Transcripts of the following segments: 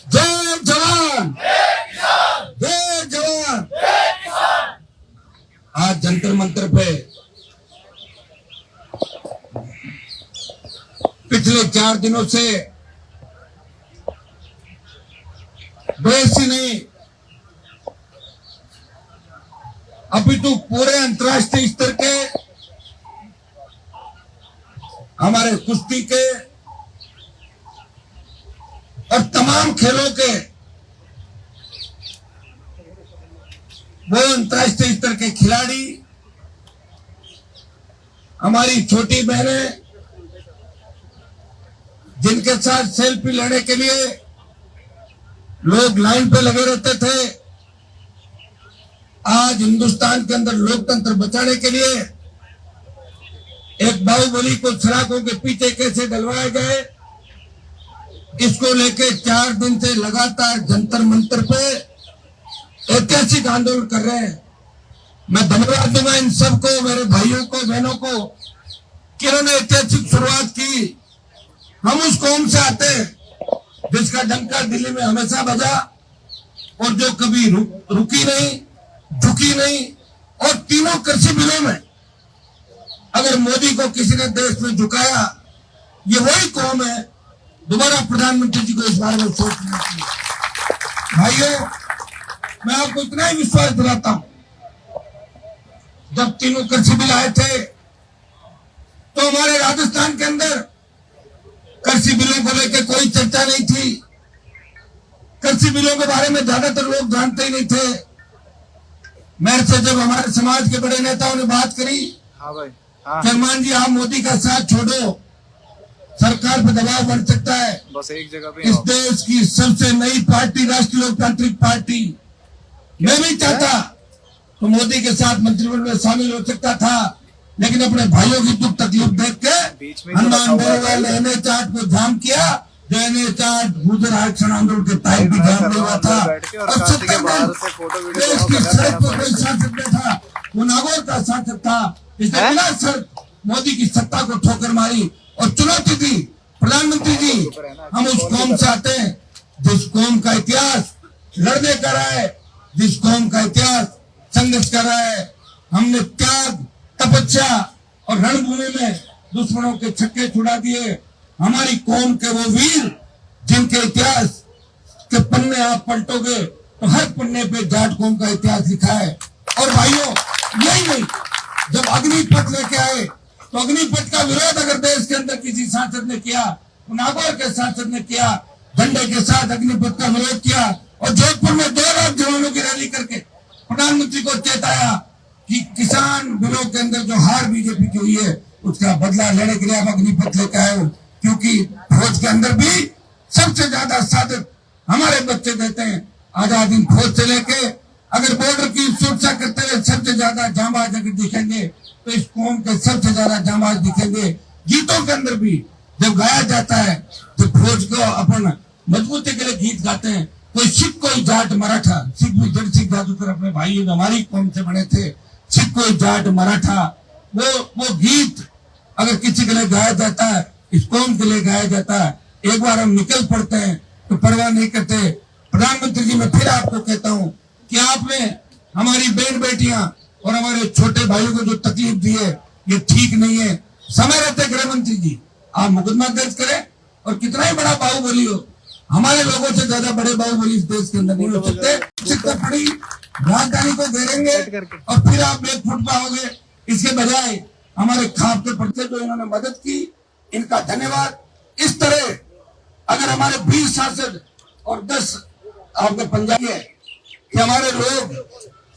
जय जवान, जय जवान। आज जंतर मंतर पे पिछले 4 दिनों से देश ही नहीं अभी तो पूरे अंतर्राष्ट्रीय स्तर के हमारे कुश्ती के और तमाम खेलों के वो अंतर्राष्ट्रीय स्तर के खिलाड़ी, हमारी छोटी बहनें जिनके साथ सेल्फी लेने के लिए लोग लाइन पे लगे रहते थे, आज हिंदुस्तान के अंदर लोकतंत्र बचाने के लिए एक बाहुबली को सलाखों के पीछे कैसे डलवाया जाए, इसको लेके 4 दिन से लगातार जंतर मंतर पे ऐतिहासिक आंदोलन कर रहे हैं। मैं धन्यवाद दूंगा इन सबको, मेरे भाइयों को, बहनों को, कि इन्होंने ऐतिहासिक शुरुआत की। हम उस कौम से आते हैं जिसका डंका दिल्ली में हमेशा बजा और जो कभी रुकी नहीं, झुकी नहीं। और तीनों कृषि बिलों में अगर मोदी को किसी ने देश में झुकाया, ये वही कौम है। दोबारा प्रधानमंत्री जी को इस बारे में सोचना चाहिए। भाइयों, मैं आपको इतना ही विश्वास दिलाता हूं, जब तीनों कृषि बिल आए थे तो हमारे राजस्थान के अंदर कृषि बिलों को लेकर कोई चर्चा नहीं थी। कृषि बिलों के बारे में ज्यादातर लोग जानते ही नहीं थे। मेरे से जब हमारे समाज के बड़े नेताओं ने बात करी, हाँ भाई, हाँ। सलमान जी आप मोदी का साथ छोड़ो, सरकार पर दबाव बढ़ सकता है। बस एक जगह पे इस देश की सबसे नई पार्टी राष्ट्रीय लोकतांत्रिक पार्टी, मैं भी चाहता तो मोदी के साथ मंत्रिमंडल में शामिल हो सकता था, लेकिन अपने भाइयों की दुख तकलीफ देख के हनुमान बेनीवाल ने एनए चार्ट को जाम किया, जो एनए चार्ट गुजर आरक्षण आंदोलन के टाइम भी जाम नहीं हुआ था। और 70 दिन देश की सड़क पर कोई सांसद नहीं था, वो नागौर का सांसद था। इसने बिना शर्त मोदी की सत्ता को ठोकर मारी और चुनौती दी। प्रधानमंत्री जी, हम उस कौम से आते हैं जिस कौम का इतिहास लड़ने का रहा है, जिस कौम का इतिहास संघर्ष कर रहा है। हमने त्याग, तपस्या और रणभूमि में दुश्मनों के छक्के छुड़ा दिए। हमारी कौम के वो वीर जिनके इतिहास के पन्ने आप पलटोगे तो हर पन्ने पे जाट कौम का इतिहास लिखा है। और भाइयों, यही नहीं, जब अग्निपथ लेके आए तो अग्निपथ का विरोध अगर देश के अंदर किसी सांसद ने किया, नागौर के सांसद ने किया, झंडे के साथ अग्निपथ का विरोध किया और जोधपुर में 2 लाख जवानों की रैली करके प्रधानमंत्री को चेताया कि किसान बिलों के अंदर जो हार बीजेपी की हुई है उसका बदला लेने के लिए आप अग्निपथ लेकर आए हो। क्योंकि फौज के अंदर भी सबसे ज्यादा साधक हमारे बच्चे देते हैं। आजाद हिंद फौज से लेके अगर बॉर्डर की सुरक्षा करते हुए सबसे ज्यादा जांबाज अगर दिखेंगे तो इस कौम के सबसे ज्यादा जांबाज दिखेंगे। गीतों के अंदर भी जब गाया जाता है तो फौज को अपन मजबूती के लिए गीत गाते हैं। कोई सिख, कोई जाट, मराठा, सिख भी जड़ सिख जादूगर अपने भाई हमारी कौम से बने थे। सिख, कोई जाट, मराठा, वो गीत अगर किसी के लिए गाया जाता है, इस कौम के लिए गाया जाता है, एक बार हम निकल पड़ते हैं तो परवाह नहीं करते। प्रधानमंत्री जी, मैं फिर आपको कहता हूं कि आपने हमारी बहन बेटियां और हमारे छोटे भाइयों को जो तकलीफ दी है ये ठीक नहीं है। समय रहते गृह मंत्री जी आप मुकदमा दर्ज करें और कितना ही बड़ा बाहुबली हो, हमारे लोगों से ज्यादा बड़े बाहुबली इस देश के अंदर नहीं हो सकते। शिक्षा पड़ी राजधानी को घेरेंगे और फिर आप एक फुट पाओगे। इसके बजाय हमारे खाप के पर्चे जो इन्होंने मदद की, इनका धन्यवाद। इस तरह अगर हमारे 20 सांसद और 10 आपके पंजाबी है कि हमारे लोग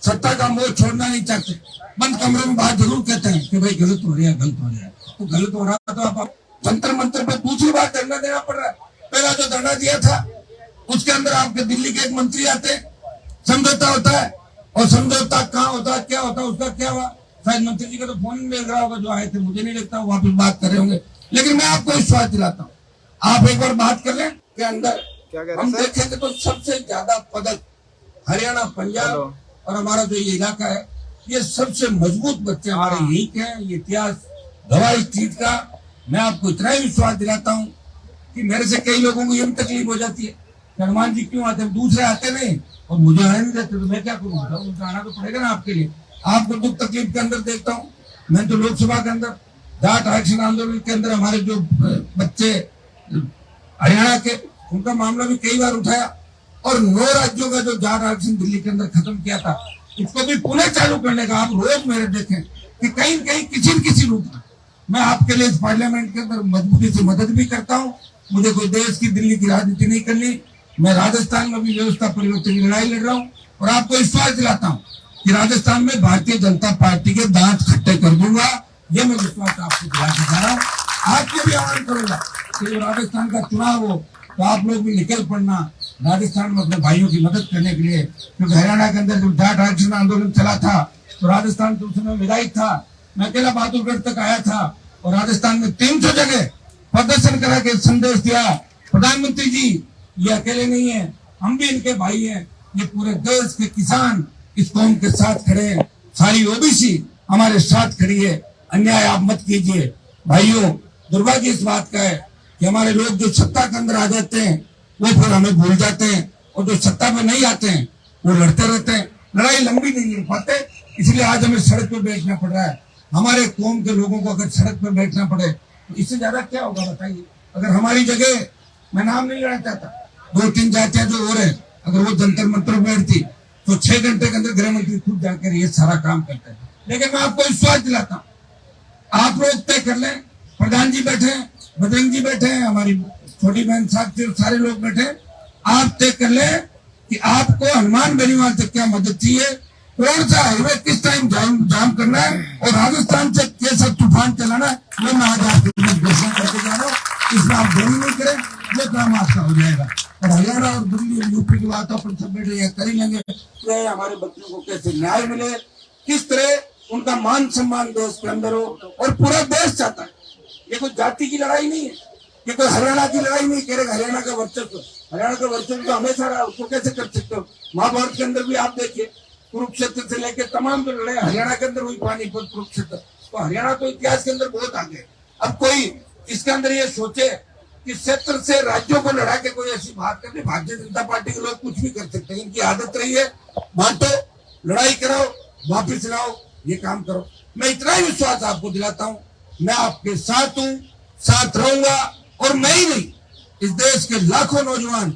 सत्ता का मोह छोड़ना नहीं चाहते, बंद कमरे में बात जरूर कहते हैं कि भाई गलत हो रहा है, गलत हो रहा है। तो गलत हो रहा तो आप जंतर मंतर पे दूसरी बार धरना देना पड़ रहा है। पहला जो धरना दिया था उसके अंदर आपके दिल्ली के एक मंत्री आते, समझौता होता है और समझौता कहाँ होता है, क्या होता है, उसका क्या हुआ। शायद मंत्री जी का तो फोन मिल रहा होगा जो आए थे, मुझे नहीं लगता वापिस बात कर रहे होंगे। लेकिन मैं आपको विश्वास दिलाता हूँ, आप एक बार बात कर लें के अंदर हम देखेंगे तो सबसे ज्यादा पदक हरियाणा, पंजाब और हमारा जो ये इलाका है, ये सबसे मजबूत बच्चे हमारे यही के हैं। ये इतिहास गवाह इस चीज का। मैं आपको इतना ही विश्वास दिलाता हूँ कि मेरे से कई लोगों को ये भी तकलीफ हो जाती है हनुमान जी क्यों आते हैं, दूसरे आते नहीं और मुझे आने नहीं देते, तो मैं क्या करूँ? उनको आना तो पड़ेगा ना आपके लिए। आपको दुख तकलीफ के अंदर देखता हूँ मैं, तो लोकसभा के अंदर जाट आरक्षण आंदोलन के अंदर हमारे जो बच्चे हरियाणा के, उनका मामला भी कई बार उठाया, और 9 राज्यों का जो जाट आरक्षण दिल्ली के अंदर खत्म किया था, इसको भी पुनः चालू करने का आप रोज मेरे देखें कि कहीं न कहीं किसी न किसी रूप में मैं आपके लिए इस पार्लियामेंट के अंदर मजबूती से मदद भी करता हूँ। मुझे कोई देश की दिल्ली की राजनीति नहीं करनी, मैं राजस्थान में भी व्यवस्था परिवर्तन की लड़ाई लड़ रहा हूँ, और आपको विश्वास दिलाता हूँ कि राजस्थान में भारतीय जनता पार्टी के दांत खट्टे कर दूंगा। ये मैं विश्वास आपको दिला के जा रहा हूँ। आपको भी आह्वान करूंगा कि जो राजस्थान का चुनाव हो तो आप लोग भी निकल पड़ना राजस्थान में अपने भाइयों की मदद करने के लिए, क्योंकि हरियाणा के अंदर जब जाट आरक्षण आंदोलन चला था तो राजस्थान तो उस समय विधायक था, मैं अकेला बहादुरगढ़ तक आया था, और राजस्थान में 300 जगह प्रदर्शन करा के संदेश दिया, प्रधानमंत्री जी ये अकेले नहीं है, हम भी इनके भाई हैं, ये पूरे देश के किसान इस कौम के साथ खड़े हैं, सारी ओबीसी हमारे साथ खड़ी है, अन्याय आप मत कीजिए। भाइयों, दुर्भाग्य इस बात का है कि हमारे लोग जो सत्ता के अंदर आ जाते हैं वो फिर हमें भूल जाते हैं, और जो सत्ता में नहीं आते हैं वो लड़ते रहते हैं, लड़ाई लंबी नहीं हो पाते, इसलिए आज हमें सड़क पे बैठना पड़ रहा है। हमारे कौम के लोगों को अगर सड़क पे बैठना पड़े तो इससे ज्यादा क्या होगा बताइए? अगर हमारी जगह, मैं नाम नहीं लेना चाहता, 2-3 जातियां जो हो रहे हैं, अगर वो जंतर मंतर बैठती तो 6 घंटे के अंदर गृह मंत्री खुद जाकर ये सारा काम करते हैं। लेकिन मैं आपको विश्वास दिलाता हूँ, आप लोग तय कर लें, प्रधान जी बैठे हैं, बजरंग जी बैठे हैं, हमारी छोटी बहन साथी सारे लोग बैठे हैं, आप तय कर लें कि आपको हनुमान बेनीवाल तक क्या मदद चाहिए, कौन सा हाईवे किस टाइम जाम करना है, और राजस्थान से कैसा तूफान चलाना है, वो मैं आज आपके लिए घोषणा करके जा रहा हूँ। इसमें आप देरी नहीं करें, ये काम आपका हो जाएगा। और हरियाणा और दिल्ली यूपी की बात अपन सब बैठे कर ही लेंगे, तो हमारे बच्चों को कैसे न्याय मिले, किस तरह उनका मान सम्मान देश के अंदर हो, और पूरा देश चाहता है। ये कोई जाति की लड़ाई नहीं है, ये कोई हरियाणा की लड़ाई नहीं कह रहे हरियाणा का वर्चस्व, हरियाणा का वर्चस्व तो हमेशा रहा, उसको कैसे कर सकते हो? महाभारत के अंदर भी आप देखिए, कुरुक्षेत्र से लेकर तमाम जो लड़ाई हरियाणा के अंदर हुई, पानीपत, कुरुक्षेत्र, तो हरियाणा तो इतिहास के अंदर बहुत आगे। अब कोई इसके अंदर ये सोचे कि क्षेत्र से राज्यों को लड़ा के कोई ऐसी बात करनी, भारतीय जनता पार्टी के लोग कुछ भी कर सकते हैं, इनकी आदत रही है बांटो, लड़ाई कराओ, वापिस लाओ, ये काम करो। मैं इतना ही विश्वास आपको दिलाता हूँ, मैं आपके साथ हूँ, साथ रहूंगा, और मैं ही नहीं, इस देश के लाखों नौजवान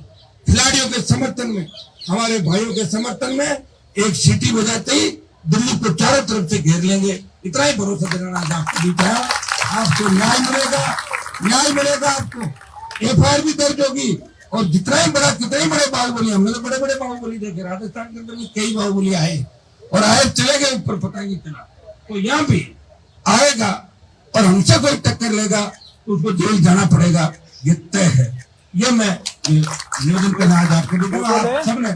खिलाड़ियों के समर्थन में, हमारे भाइयों के समर्थन में एक सीटी बजाते ही दिल्ली को चारों तरफ से घेर लेंगे। इतना ही भरोसा दिलाना आज आपको दी है। आपको न्याय मिलेगा, न्याय मिलेगा, आपको एफआईआर भी दर्ज होगी, और जितना ही बड़ा, कितने ही बड़े बाहुबली, हमने तो बड़े बड़े बाहुबली देखे, राजस्थान के अंदर भी कई बाहुबली आए, और आए चले गए ऊपर, पता नहीं चला, तो यहाँ भी आएगा, और हमसे कोई टक्कर लेगा तो उसको जेल जाना पड़ेगा, ये तय है। ये मैं निवेदन करना आज आपको दूंगा। आप सबने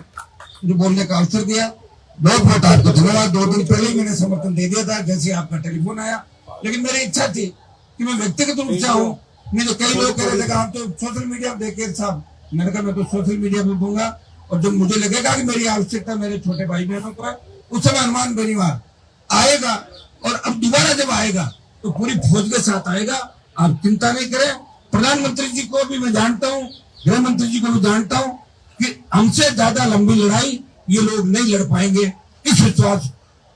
जो बोलने का अवसर दिया, बहुत बहुत आपको धन्यवाद। 2 दिन पहले ही मैंने समर्थन दे दिया था जैसे आपका टेलीफोन आया, लेकिन मेरी इच्छा थी कि मैं व्यक्तिगत रूप से आऊँ, नहीं तो कई लोग कह रहे थे आप तो सोशल मीडिया देखे साहब, मैंने कहा मैं तो सोशल मीडिया पे दूंगा, और जब मुझे लगेगा कि मेरी आवश्यकता मेरे छोटे भाई बहनों को है, उस समय हनुमान बेनीवाल आएगा, और अब दोबारा जब आएगा तो पूरी फौज के साथ आएगा, आप चिंता नहीं करें। प्रधानमंत्री जी को भी मैं जानता हूँ, गृह मंत्री जी को भी जानता हूँ कि हमसे ज्यादा लंबी लड़ाई ये लोग नहीं लड़ पाएंगे। इस विश्वास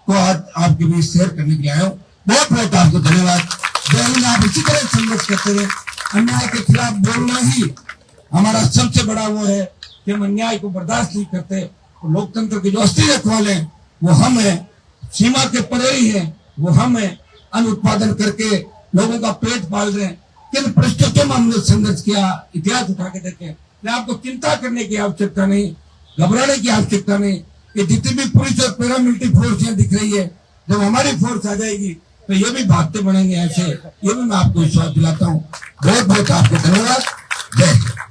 को आज आपके बीच शेयर करने के लिए आया हूँ। बहुत बहुत आपको धन्यवाद। जय हिंद। आप इसी तरह संघर्ष करते रहे, अन्याय के खिलाफ बोलना ही हमारा सबसे बड़ा वो है कि हम अन्याय को बर्दाश्त नहीं करते। तो लोकतंत्र के जो असली रखवाले हैं वो हम हैं, सीमा के परे ही हैं वो हम हैं, अन्न उत्पादन करके लोगों का पेट पाल रहे हैं। किन परिस्थितियों में हमने संघर्ष किया, इतिहास उठा के देखें। आपको चिंता करने की आवश्यकता नहीं, घबराने की आवश्यकता नहीं। ये जितनी भी पुलिस और पैरामिलिट्री फोर्स यहाँ दिख रही है, जब हमारी फोर्स आ जाएगी तो ये भी भागते बनेंगे ऐसे, ये भी मैं आपको विश्वास दिलाता हूँ। बहुत बहुत आपको धन्यवाद। जय हिंद।